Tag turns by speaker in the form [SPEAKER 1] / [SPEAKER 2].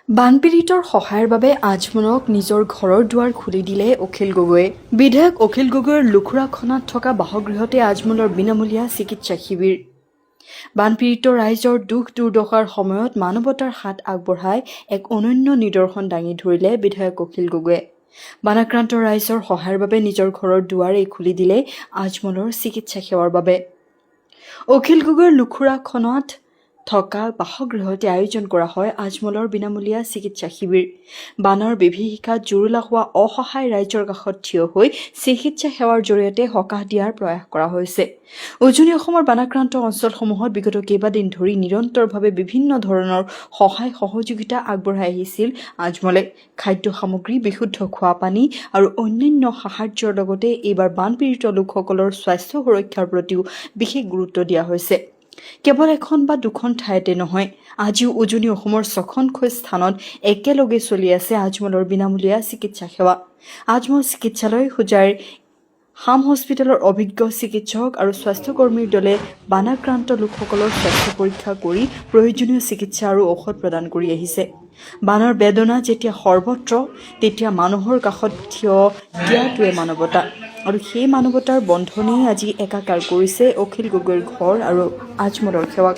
[SPEAKER 1] বানপীড়িতৰ সহায়ৰ বাবে আজমলক নিজৰ ঘৰৰ দুৱাৰ খুলি দিলে অখিল গগৈয়ে। বিধায়ক অখিল গগৈৰ লুখুৰাখনাত থকা বাসগৃহতে আজমলৰ বিনামূলীয়া চিকিৎসা শিবিৰ। বানপীড়িত ৰাইজৰ দুখ দুৰ্দশাৰ সময়ত মানৱতাৰ হাত আগবঢ়াই এক অনন্য নিদৰ্শন দাঙি ধৰিলে বিধায়ক অখিল গগৈয়ে। বানাক্ৰান্ত ৰাইজৰ সহায়ৰ বাবে নিজৰ ঘৰৰ দুৱাৰেই খুলি দিলে আজমলৰ চিকিৎসা সেৱাৰ বাবে। অখিল গগৈৰ লুখুৰাখনাত থকা বাসগৃহতে আয়োজন কৰা হয় আজমলৰ বিনামূলীয়া চিকিৎসা শিবিৰ। বানৰ বিভীষিকাত জুৰুলা হোৱা অসহায় ৰাইজৰ কাষত থিয় হৈ চিকিৎসা সেৱাৰ জৰিয়তে সকাহ দিয়াৰ প্ৰয়াস কৰা হৈছে। উজনি অসমৰ বানাক্ৰান্ত অঞ্চলসমূহত বিগত কেইবাদিন ধৰি নিৰন্তৰভাৱে বিভিন্ন ধৰণৰ সহায় সহযোগিতা আগবঢ়াই আহিছিল আজমলে। খাদ্য সামগ্ৰী, বিশুদ্ধ খোৱা পানী আৰু অন্যান্য সাহায্যৰ লগতে এইবাৰ বানপীড়িত লোকসকলৰ স্বাস্থ্য সুৰক্ষাৰ প্ৰতিও বিশেষ গুৰুত্ব দিয়া হৈছে। কেৱল এখন বা দুখন ঠাইতে নহয়, আজিও উজনি অসমৰ 6খনকৈ স্থানত একেলগে চলি আছে আজমলৰ বিনামূলীয়া চিকিৎসা সেৱা। আজমল চিকিৎসালয় হোজাইৰ হাম হস্পিটেলৰ অভিজ্ঞ চিকিৎসক আৰু স্বাস্থ্যকৰ্মীৰ দলে বানাক্ৰান্ত লোকসকলৰ স্বাস্থ্য পৰীক্ষা কৰি প্ৰয়োজনীয় চিকিৎসা আৰু ঔষধ প্ৰদান কৰি আহিছে। বানৰ বেদনা যেতিয়া সৰ্বত্ৰ, তেতিয়া মানুহৰ কাষত থিয় দিয়াটোৱে মানৱতা। আৰু সেই মানৱতাৰ বন্ধনেই আজি একাকাৰ কৰিছে অখিল গগৈৰ ঘৰ আৰু আজমলৰ সেৱাক।